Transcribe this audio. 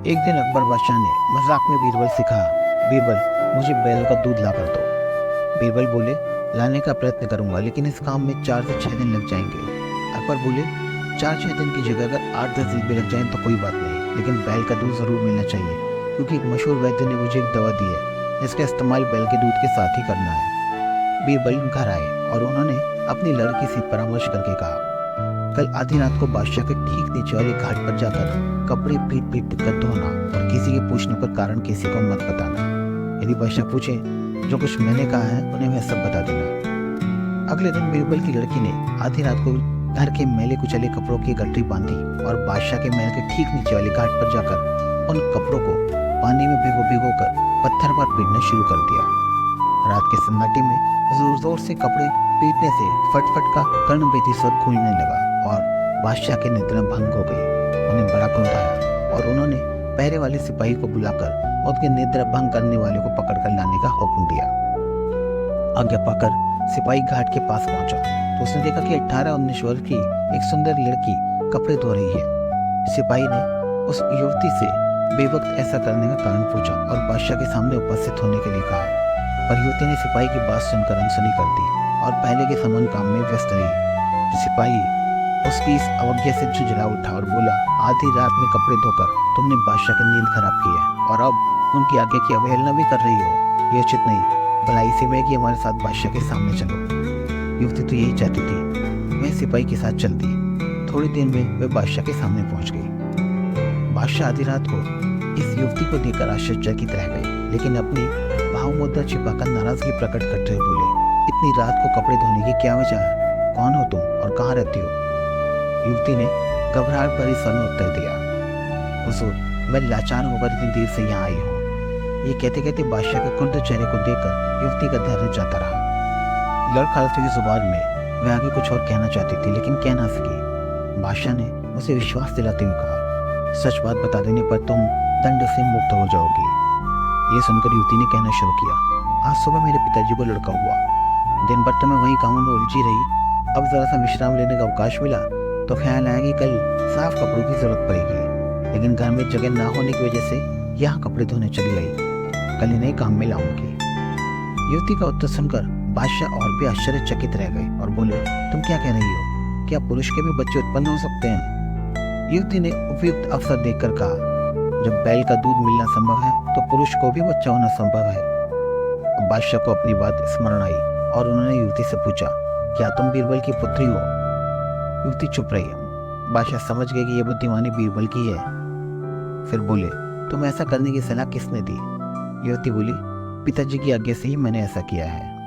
एक दिन अकबर बादशाह ने मजाक में बीरबल से कहा, बीरबल, मुझे बैल का दूध ला कर दो। बीरबल बोले, लाने का प्रयत्न करूंगा, लेकिन इस काम में 4 से 6 दिन लग जाएंगे। अकबर बोले, 4-6 दिन की जगह अगर 8-10 दिन भी लग जाए तो कोई बात नहीं, लेकिन बैल का दूध जरूर मिलना चाहिए, क्योंकि एक मशहूर वैद्य ने मुझे एक दवा दी है जिसका इस्तेमाल बैल के दूध के साथ ही करना है। बीरबल घर आए और उन्होंने अपनी लड़की से परामर्श करके कहा, कल आधी रात को बादशाह के ठीक नीचे वाले घाट पर जाकर कपड़े पीट पीट कर धोना और किसी के पूछने पर कारण किसी को मत बताना। यदि बादशाह पूछे जो कुछ मैंने कहा है उन्हें मैं सब बता देना। अगले दिन बीरबल की लड़की ने आधी रात को घर के मैले कुचले कपड़ों की गठरी बांधी और बादशाह के महल के ठीक नीचे वाले घाट पर जाकर उन कपड़ों को पानी में भिगो भिगो कर पत्थर पर पीटना शुरू कर दिया। रात के सन्नाटे में जोर जोर से कपड़े पीटने से फटफट का कर्णभेदी स्वर गूंजने लगा और बादशाह की निद्रा भंग हो गई। उन्हें बड़ा क्रोध आया और उन्होंने पहरे वाले सिपाही को बुलाकर उनके निद्रा भंग करने वाले को पकड़कर लाने का हुक्म दिया। आज्ञा पाकर सिपाही घाट के पास पहुंचा तो उसने देखा कि 18-19 वर्ष की एक सुंदर लड़की कपड़े धो रही है। सिपाही ने उस युवती से बेवक्त ऐसा करने का कारण पूछा और बादशाह के सामने उपस्थित होने के लिए कहा, पर युवती ने सिपाही की बात सुनकर अनसुनी कर दी और पहले के समान काम में व्यस्त रही। सिपाही उसकी इस अवज्ञा से झुंझला उठा और बोला, आधी रात में कपड़े धोकर तुमने बादशाह की नींद खराब की है और अब उनकी आज्ञा की अवहेलना भी कर रही हो। ये उचित नहीं। भलाई इसी में कि हमारे साथ बादशाह के सामने चलो। युवती तो यही चाहती थी। वह सिपाही के साथ चलती। थोड़ी देर में वह बादशाह के सामने पहुंच गई। बादशाह आधी रात को इस युवती को देखकर आश्चर्यचकित रह गए, लेकिन अपनी भाव मुद्रा छिपाकर नाराजगी प्रकट करते हुए बोले, इतनी रात को कपड़े धोने की क्या वजह है? कौन हो तुम और कहाँ रहती हो? युवती ने घबराहट भरे स्वर में उत्तर दिया, हुजूर, मैं लाचार होकर इतनी देर से यहाँ आई हूँ। ये कहते कहते बादशाह के कुर्द चेहरे को देखकर युवती का धैर्य जाता रहा। लड़खड़ाती की जुबान में वह आगे कुछ और कहना चाहती थी, लेकिन कह ना सकी। बादशाह ने उसे विश्वास दिलाते हुए कहा, सच बात बता देने पर तुम दंड से मुक्त हो जाओगी। ये सुनकर युवती ने कहना शुरू किया, आज सुबह मेरे पिताजी को लड़का हुआ। दिन भर तो मैं वही कामों में उलझी रही। अब जरा सा विश्राम लेने का अवकाश मिला तो ख्याल आया कि कल साफ कपड़ों की जरूरत पड़ेगी, लेकिन घर में जगह ना होने की वजह से यहाँ कपड़े धोने चली आई। कल इन्हें काम में लाऊंगी। युवती का उत्तर सुनकर बादशाह और भी आश्चर्यचकित रह गए और बोले, तुम क्या कह रही हो? क्या पुरुष के भी बच्चे उत्पन्न हो सकते हैं? युवती ने उपयुक्त अवसर देखकर कहा, जब बैल का दूध मिलना संभव है तो पुरुष को भी बच्चा होना संभव है। बादशाह को अपनी बात स्मरण आई और उन्होंने युवती से पूछा, क्या तुम बीरबल की पुत्री हो? युवती चुप रही। बादशाह समझ गए कि यह बुद्धिमानी बीरबल की है। फिर बोले, तुम ऐसा करने की सलाह किसने दी? युवती बोली, पिताजी की आज्ञा से ही मैंने ऐसा किया है।